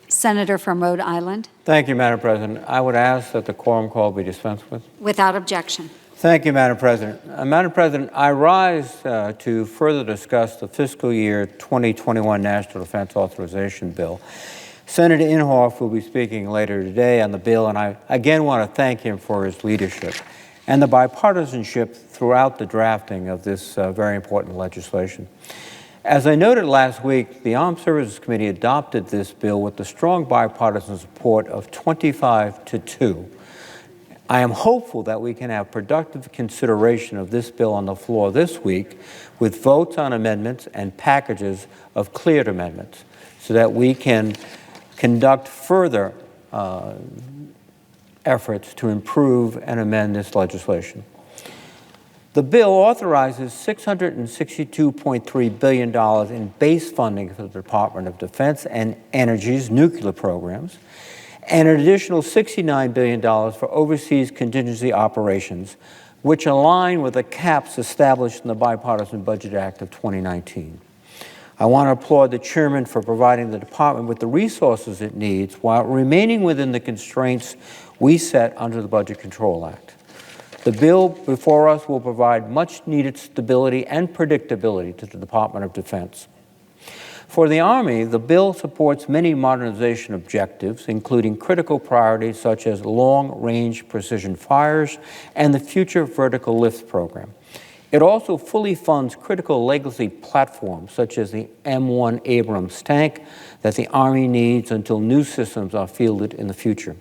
Senator from Rhode Island. Thank you, Madam President. I would ask that the quorum call be dispensed with. Without objection. Thank you, Madam President. Madam President, I rise to further discuss the fiscal year 2021 National Defense Authorization Bill. Senator Inhofe will be speaking later today on the bill, and I again want to thank him for his leadership and the bipartisanship throughout the drafting of this very important legislation. As I noted last week, the Armed Services Committee adopted this bill with the strong bipartisan support of 25-2. I am hopeful that we can have productive consideration of this bill on the floor this week with votes on amendments and packages of cleared amendments so that we can conduct further efforts to improve and amend this legislation. The bill authorizes $662.3 billion in base funding for the Department of Defense and Energy's nuclear programs, and an additional $69 billion for overseas contingency operations, which align with the caps established in the Bipartisan Budget Act of 2019. I want to applaud the Chairman for providing the Department with the resources it needs while remaining within the constraints we set under the Budget Control Act. The bill before us will provide much-needed stability and predictability to the Department of Defense. For the Army, the bill supports many modernization objectives, including critical priorities such as long-range precision fires and the Future Vertical Lift program. It also fully funds critical legacy platforms such as the M1 Abrams tank that the Army needs until new systems are fielded in the future.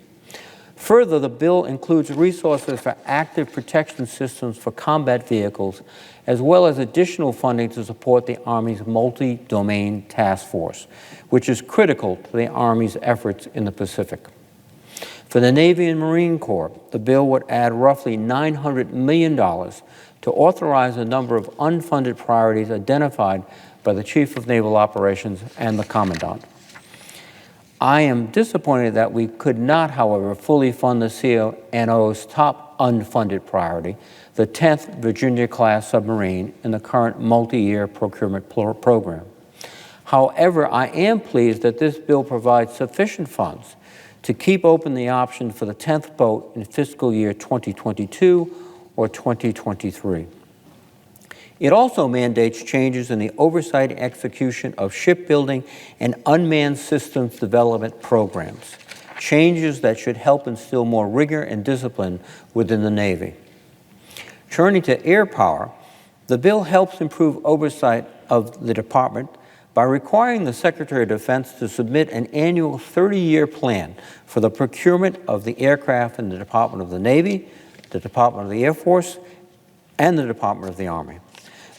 Further, the bill includes resources for active protection systems for combat vehicles, as well as additional funding to support the Army's multi-domain task force, which is critical to the Army's efforts in the Pacific. For the Navy and Marine Corps, the bill would add roughly $900 million to authorize a number of unfunded priorities identified by the Chief of Naval Operations and the Commandant. I am disappointed that we could not, however, fully fund the CNO's top unfunded priority, the 10th Virginia-class submarine in the current multi-year procurement program. However, I am pleased that this bill provides sufficient funds to keep open the option for the 10th boat in fiscal year 2022 or 2023. It also mandates changes in the oversight and execution of shipbuilding and unmanned systems development programs, changes that should help instill more rigor and discipline within the Navy. Turning to air power, the bill helps improve oversight of the department by requiring the Secretary of Defense to submit an annual 30-year plan for the procurement of the aircraft in the Department of the Navy, the Department of the Air Force, and the Department of the Army.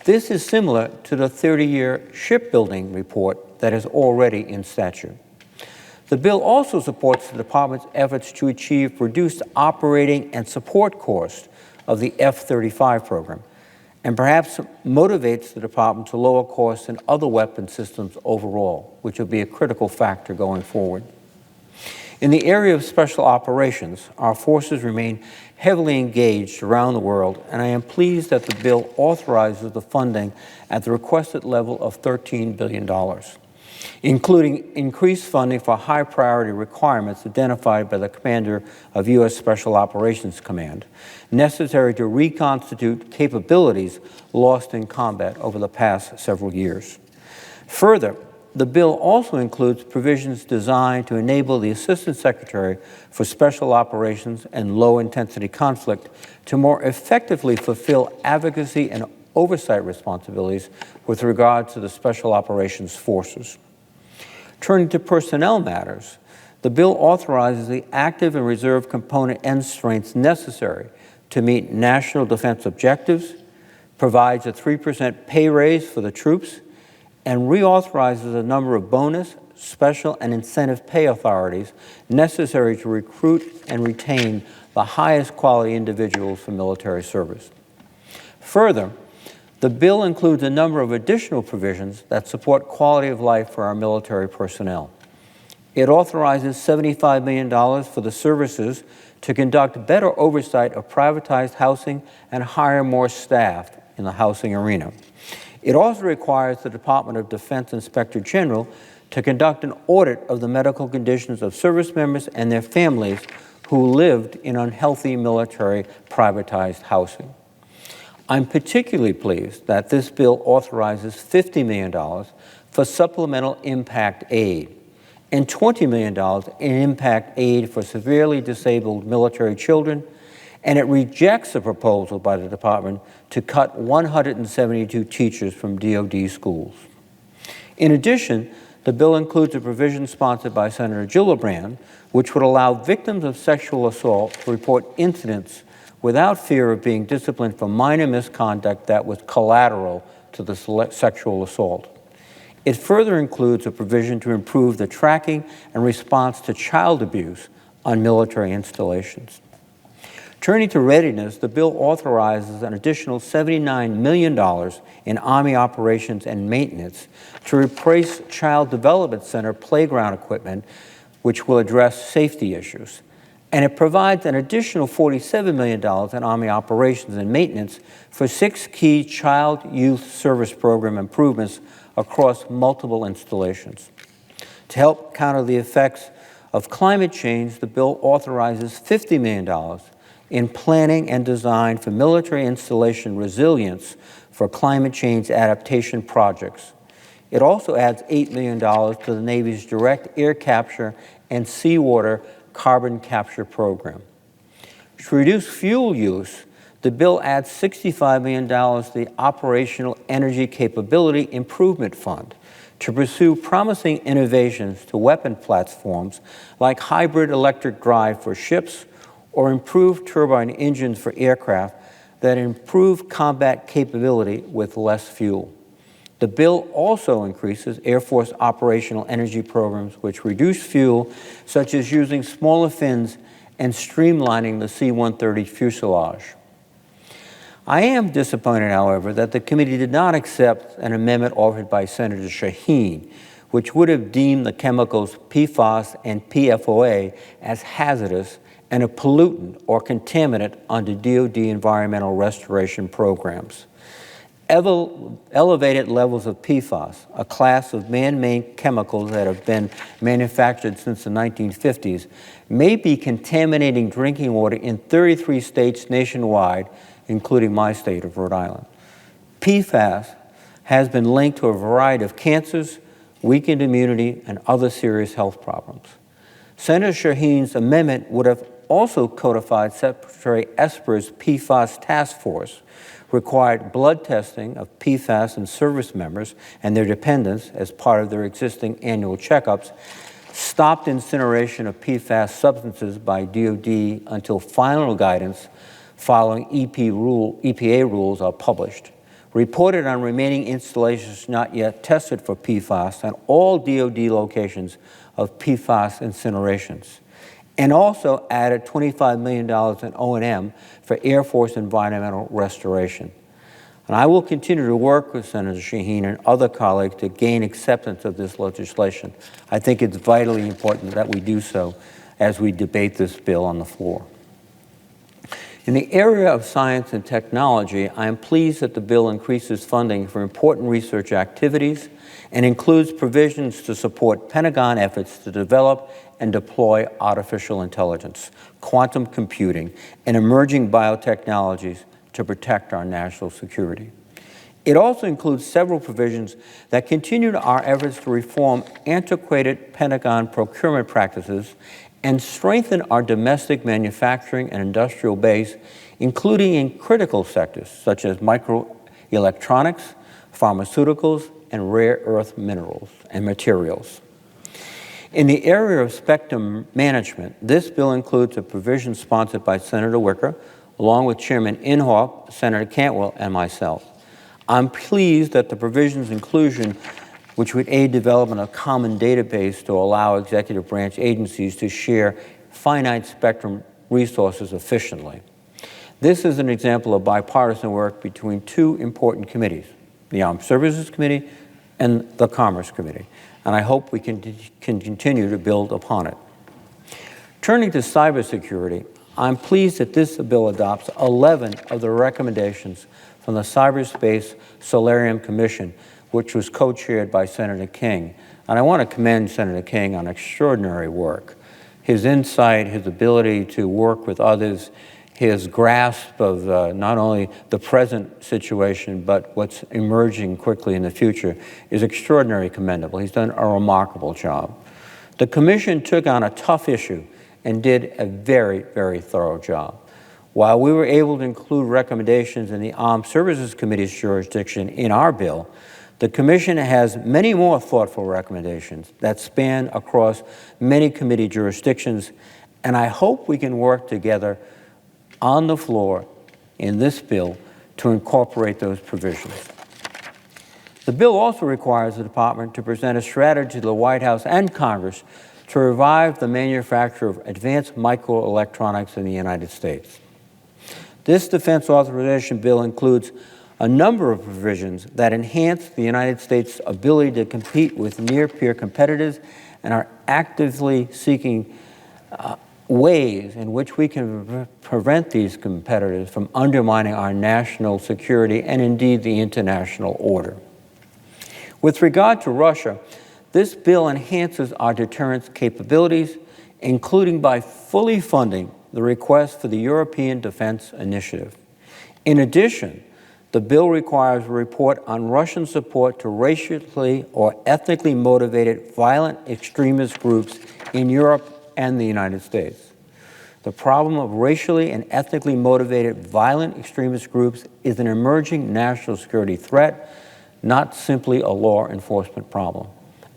This is similar to the 30-year shipbuilding report that is already in statute. The bill also supports the Department's efforts to achieve reduced operating and support costs of the F-35 program, and perhaps motivates the Department to lower costs in other weapon systems overall, which will be a critical factor going forward. In the area of special operations, our forces remain heavily engaged around the world, and I am pleased that the bill authorizes the funding at the requested level of $13 billion, including increased funding for high-priority requirements identified by the commander of U.S. Special Operations Command, necessary to reconstitute capabilities lost in combat over the past several years. Further, the bill also includes provisions designed to enable the Assistant Secretary for Special Operations and Low-Intensity Conflict to more effectively fulfill advocacy and oversight responsibilities with regard to the Special Operations Forces. Turning to personnel matters, the bill authorizes the active and reserve component end strengths necessary to meet national defense objectives, provides a 3% pay raise for the troops, and reauthorizes a number of bonus, special, and incentive pay authorities necessary to recruit and retain the highest quality individuals for military service. Further, the bill includes a number of additional provisions that support quality of life for our military personnel. It authorizes $75 million for the services to conduct better oversight of privatized housing and hire more staff in the housing arena. It also requires the Department of Defense Inspector General to conduct an audit of the medical conditions of service members and their families who lived in unhealthy military privatized housing. I'm particularly pleased that this bill authorizes $50 million for supplemental impact aid and $20 million in impact aid for severely disabled military children, and it rejects the proposal by the Department to cut 172 teachers from DoD schools. In addition, the bill includes a provision sponsored by Senator Gillibrand, which would allow victims of sexual assault to report incidents without fear of being disciplined for minor misconduct that was collateral to the sexual assault. It further includes a provision to improve the tracking and response to child abuse on military installations. Turning to readiness, the bill authorizes an additional $79 million in Army operations and maintenance to replace Child Development Center playground equipment, which will address safety issues. And it provides an additional $47 million in Army operations and maintenance for 6 key Child Youth Service Program improvements across multiple installations. To help counter the effects of climate change, the bill authorizes $50 million in planning and design for military installation resilience for climate change adaptation projects. It also adds $8 million to the Navy's direct air capture and seawater carbon capture program. To reduce fuel use, the bill adds $65 million to the Operational Energy Capability Improvement Fund to pursue promising innovations to weapon platforms like hybrid electric drive for ships or improved turbine engines for aircraft that improve combat capability with less fuel. The bill also increases Air Force operational energy programs which reduce fuel, such as using smaller fins and streamlining the C-130 fuselage. I am disappointed, however, that the committee did not accept an amendment offered by Senator Shaheen, which would have deemed the chemicals PFAS and PFOA as hazardous and a pollutant or contaminant under DoD environmental restoration programs. Elevated levels of PFAS, a class of man-made chemicals that have been manufactured since the 1950s, may be contaminating drinking water in 33 states nationwide, including my state of Rhode Island. PFAS has been linked to a variety of cancers, weakened immunity, and other serious health problems. Senator Shaheen's amendment would have also codified Secretary Esper's PFAS task force, required blood testing of PFAS in service members and their dependents as part of their existing annual checkups, stopped incineration of PFAS substances by DoD until final guidance following EPA rules are published, reported on remaining installations not yet tested for PFAS and all DoD locations of PFAS incinerations, and also added $25 million in O&M for Air Force environmental restoration. And I will continue to work with Senator Shaheen and other colleagues to gain acceptance of this legislation. I think it's vitally important that we do so as we debate this bill on the floor. In the area of science and technology, I am pleased that the bill increases funding for important research activities and includes provisions to support Pentagon efforts to develop and deploy artificial intelligence, quantum computing, and emerging biotechnologies to protect our national security. It also includes several provisions that continue our efforts to reform antiquated Pentagon procurement practices and strengthen our domestic manufacturing and industrial base, including in critical sectors such as microelectronics, pharmaceuticals, and rare earth minerals and materials. In the area of spectrum management, this bill includes a provision sponsored by Senator Wicker, along with Chairman Inhofe, Senator Cantwell, and myself. I'm pleased that the provision's inclusion, which would aid development of a common database to allow executive branch agencies to share finite spectrum resources efficiently. This is an example of bipartisan work between two important committees, the Armed Services Committee and the Commerce Committee, and I hope we can continue to build upon it. Turning to cybersecurity, I'm pleased that this bill adopts 11 of the recommendations from the Cyberspace Solarium Commission, which was co-chaired by Senator King, And I want to commend Senator King on extraordinary work. His insight, his ability to work with others, his grasp of not only the present situation, but what's emerging quickly in the future is extraordinarily commendable. He's done a remarkable job. The Commission took on a tough issue and did a very, very thorough job. While we were able to include recommendations in the Armed Services Committee's jurisdiction in our bill, the Commission has many more thoughtful recommendations that span across many committee jurisdictions, and I hope we can work together on the floor in this bill to incorporate those provisions. The bill also requires the Department to present a strategy to the White House and Congress to revive the manufacture of advanced microelectronics in the United States. This defense authorization bill includes a number of provisions that enhance the United States' ability to compete with near-peer competitors and are actively seeking ways in which we can prevent these competitors from undermining our national security and indeed the international order. With regard to Russia, this bill enhances our deterrence capabilities, including by fully funding the request for the European Defense Initiative. In addition, the bill requires a report on Russian support to racially or ethnically motivated violent extremist groups in Europe and the United States. The problem of racially and ethnically motivated violent extremist groups is an emerging national security threat, not simply a law enforcement problem.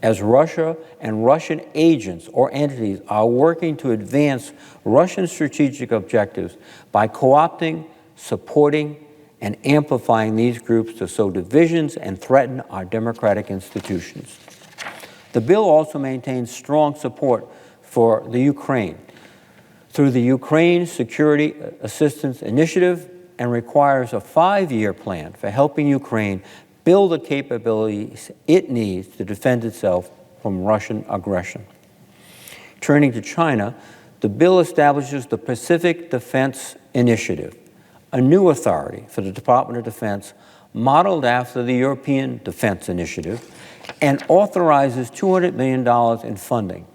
As Russia and Russian agents or entities are working to advance Russian strategic objectives by co-opting, supporting, and amplifying these groups to sow divisions and threaten our democratic institutions. The bill also maintains strong support for the Ukraine through the Ukraine Security Assistance Initiative and requires a 5-year plan for helping Ukraine build the capabilities it needs to defend itself from Russian aggression. Turning to China, the bill establishes the Pacific Defense Initiative, a new authority for the Department of Defense modeled after the European Defense Initiative, and authorizes $200 million in funding.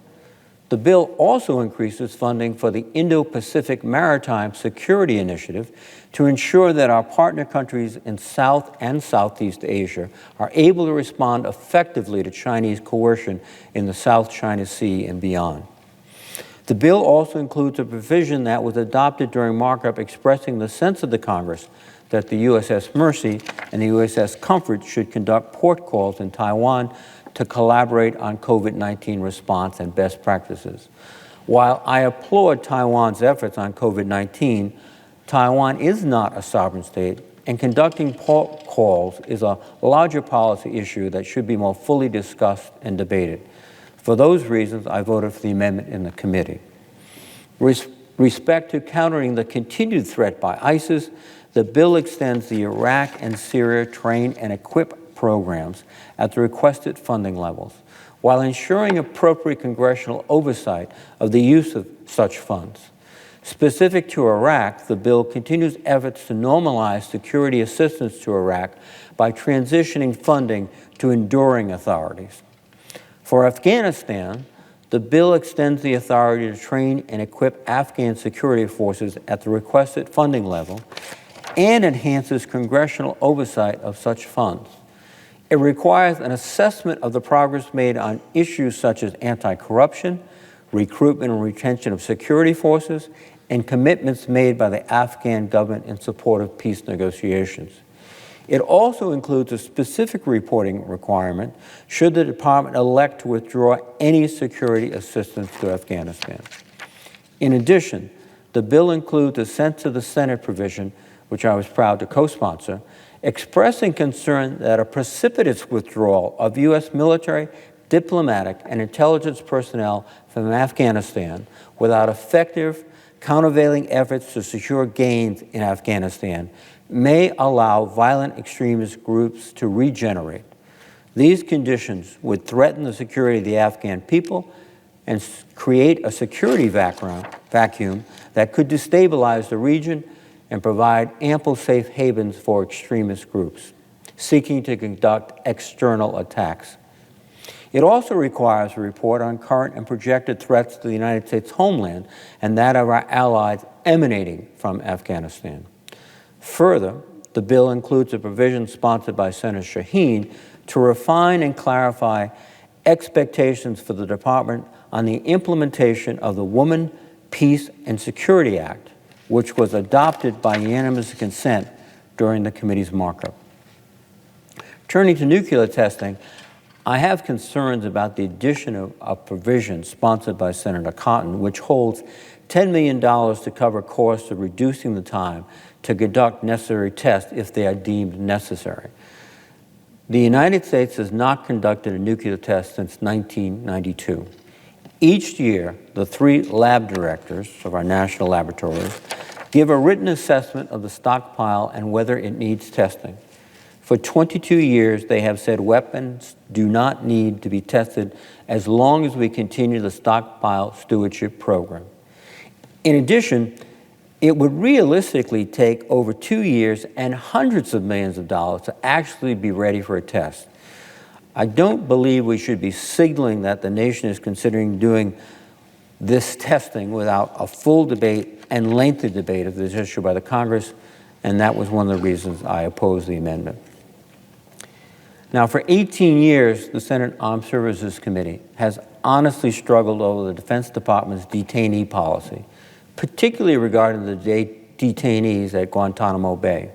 The bill also increases funding for the Indo-Pacific Maritime Security Initiative to ensure that our partner countries in South and Southeast Asia are able to respond effectively to Chinese coercion in the South China Sea and beyond. The bill also includes a provision that was adopted during markup expressing the sense of the Congress that the USS Mercy and the USS Comfort should conduct port calls in Taiwan to collaborate on COVID-19 response and best practices. While I applaud Taiwan's efforts on COVID-19, Taiwan is not a sovereign state, and conducting port calls is a larger policy issue that should be more fully discussed and debated. For those reasons, I voted for the amendment in the committee. With respect to countering the continued threat by ISIS, the bill extends the Iraq and Syria train and equip programs at the requested funding levels, while ensuring appropriate congressional oversight of the use of such funds. Specific to Iraq, the bill continues efforts to normalize security assistance to Iraq by transitioning funding to enduring authorities. For Afghanistan, the bill extends the authority to train and equip Afghan security forces at the requested funding level and enhances congressional oversight of such funds. It requires an assessment of the progress made on issues such as anti-corruption, recruitment and retention of security forces, and commitments made by the Afghan government in support of peace negotiations. It also includes a specific reporting requirement should the department elect to withdraw any security assistance to Afghanistan. In addition, the bill includes a sent to the Senate provision, which I was proud to co-sponsor, expressing concern that a precipitous withdrawal of U.S. military, diplomatic, and intelligence personnel from Afghanistan without effective countervailing efforts to secure gains in Afghanistan may allow violent extremist groups to regenerate. These conditions would threaten the security of the Afghan people and create a security vacuum that could destabilize the region and provide ample safe havens for extremist groups seeking to conduct external attacks. It also requires a report on current and projected threats to the United States homeland and that of our allies emanating from Afghanistan. Further, the bill includes a provision sponsored by Senator Shaheen to refine and clarify expectations for the Department on the implementation of the Women, Peace, and Security Act, which was adopted by unanimous consent during the committee's markup. Turning to nuclear testing, I have concerns about the addition of a provision sponsored by Senator Cotton, which holds $10 million to cover costs of reducing the time to conduct necessary tests if they are deemed necessary. The United States has not conducted a nuclear test since 1992. Each year, the 3 lab directors of our national laboratories give a written assessment of the stockpile and whether it needs testing. For 22 years, they have said weapons do not need to be tested as long as we continue the stockpile stewardship program. In addition, it would realistically take over 2 years and hundreds of millions of dollars to actually be ready for a test. I don't believe we should be signaling that the nation is considering doing this testing without a full debate and lengthy debate of this issue by the Congress, and that was one of the reasons I opposed the amendment. Now, for 18 years, the Senate Armed Services Committee has honestly struggled over the Defense Department's detainee policy, particularly regarding the detainees at Guantanamo Bay.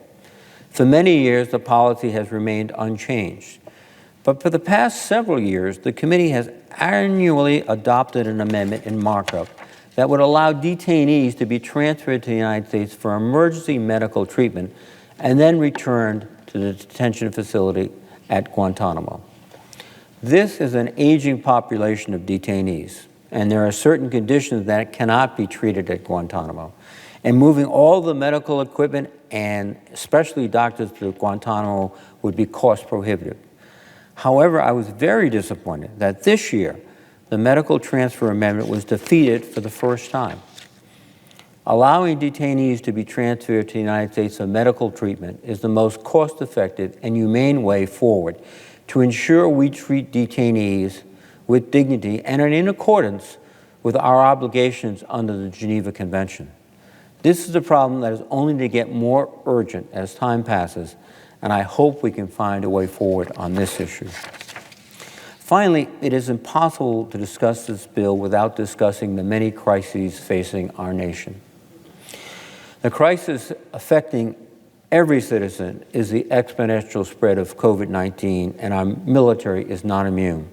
For many years, the policy has remained unchanged. But for the past several years, the committee has annually adopted an amendment in markup that would allow detainees to be transferred to the United States for emergency medical treatment and then returned to the detention facility at Guantanamo. This is an aging population of detainees, and there are certain conditions that cannot be treated at Guantanamo. And moving all the medical equipment and especially doctors to Guantanamo would be cost prohibitive. However, I was very disappointed that this year the medical transfer amendment was defeated for the first time. Allowing detainees to be transferred to the United States for medical treatment is the most cost-effective and humane way forward to ensure we treat detainees with dignity and in accordance with our obligations under the Geneva Convention. This is a problem that is only to get more urgent as time passes, and I hope we can find a way forward on this issue. Finally, it is impossible to discuss this bill without discussing the many crises facing our nation. The crisis affecting every citizen is the exponential spread of COVID-19, and our military is not immune.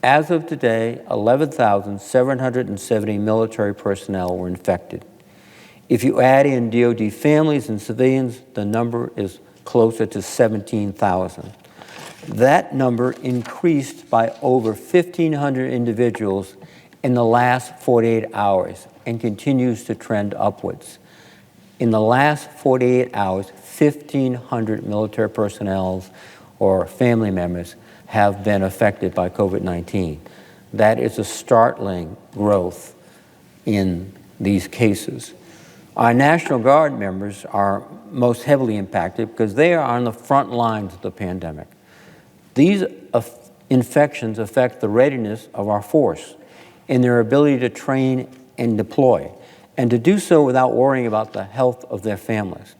As of today, 11,770 military personnel were infected. If you add in DoD families and civilians, the number is closer to 17,000. That number increased by over 1,500 individuals in the last 48 hours and continues to trend upwards. In the last 48 hours, 1,500 military personnel or family members have been affected by COVID-19. That is a startling growth in these cases. Our National Guard members are most heavily impacted because they are on the front lines of the pandemic. These infections affect the readiness of our force and their ability to train and deploy, and to do so without worrying about the health of their families.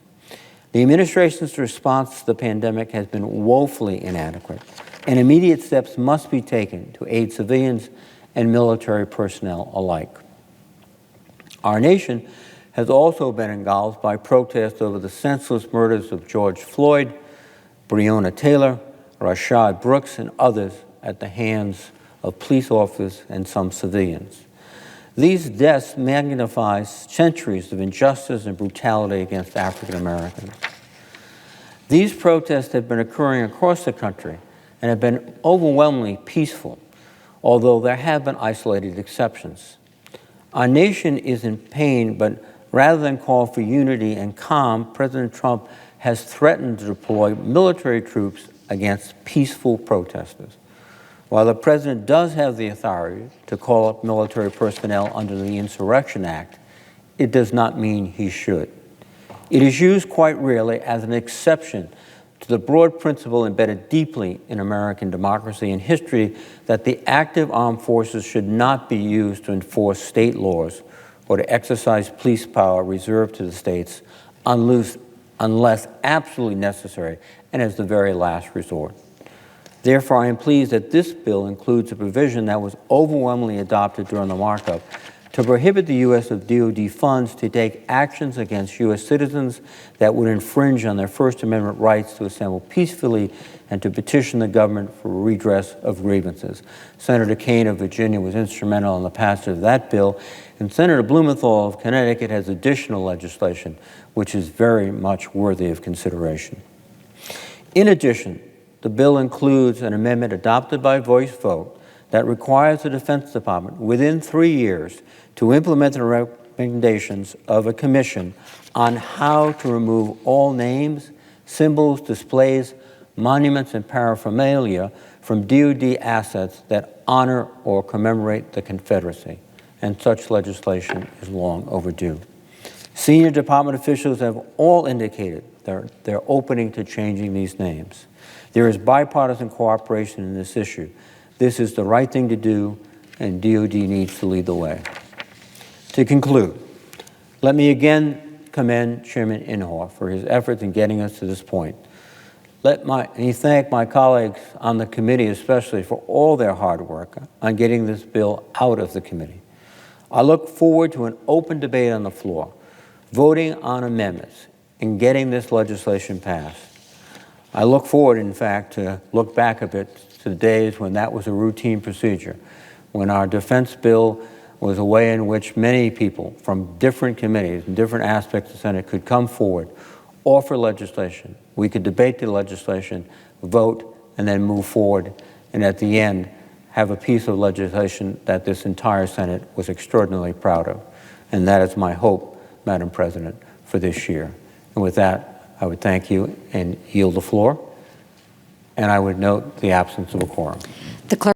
The administration's response to the pandemic has been woefully inadequate, and immediate steps must be taken to aid civilians and military personnel alike. Our nation has also been engulfed by protests over the senseless murders of George Floyd, Breonna Taylor, Rashad Brooks, and others at the hands of police officers and some civilians. These deaths magnify centuries of injustice and brutality against African Americans. These protests have been occurring across the country and have been overwhelmingly peaceful, although there have been isolated exceptions. Our nation is in pain, but rather than call for unity and calm, President Trump has threatened to deploy military troops against peaceful protesters. While the president does have the authority to call up military personnel under the Insurrection Act, it does not mean he should. It is used quite rarely as an exception to the broad principle embedded deeply in American democracy and history that the active armed forces should not be used to enforce state laws or to exercise police power reserved to the states unless absolutely necessary and as the very last resort. Therefore, I am pleased that this bill includes a provision that was overwhelmingly adopted during the markup to prohibit the use of DoD funds to take actions against U.S. citizens that would infringe on their First Amendment rights to assemble peacefully and to petition the government for redress of grievances. Senator Kaine of Virginia was instrumental in the passage of that bill, and Senator Blumenthal of Connecticut has additional legislation which is very much worthy of consideration. In addition, the bill includes an amendment adopted by voice vote that requires the Defense Department within 3 years to implement the recommendations of a commission on how to remove all names, symbols, displays, monuments, and paraphernalia from DoD assets that honor or commemorate the Confederacy, and such legislation is long overdue. Senior department officials have all indicated they're opening to changing these names. There is bipartisan cooperation in this issue. This is the right thing to do, and DoD needs to lead the way. To conclude, let me again commend Chairman Inhofe for his efforts in getting us to this point. Let me thank my colleagues on the committee especially for all their hard work on getting this bill out of the committee. I look forward to an open debate on the floor, voting on amendments, and getting this legislation passed. I look forward, in fact, to look back a bit to the days when that was a routine procedure, when our defense bill was a way in which many people from different committees and different aspects of the Senate could come forward, offer legislation. We could debate the legislation, vote, and then move forward, and at the end, have a piece of legislation that this entire Senate was extraordinarily proud of. And that is my hope, Madam President, for this year. And with that, I would thank you and yield the floor. And I would note the absence of a quorum. The clerk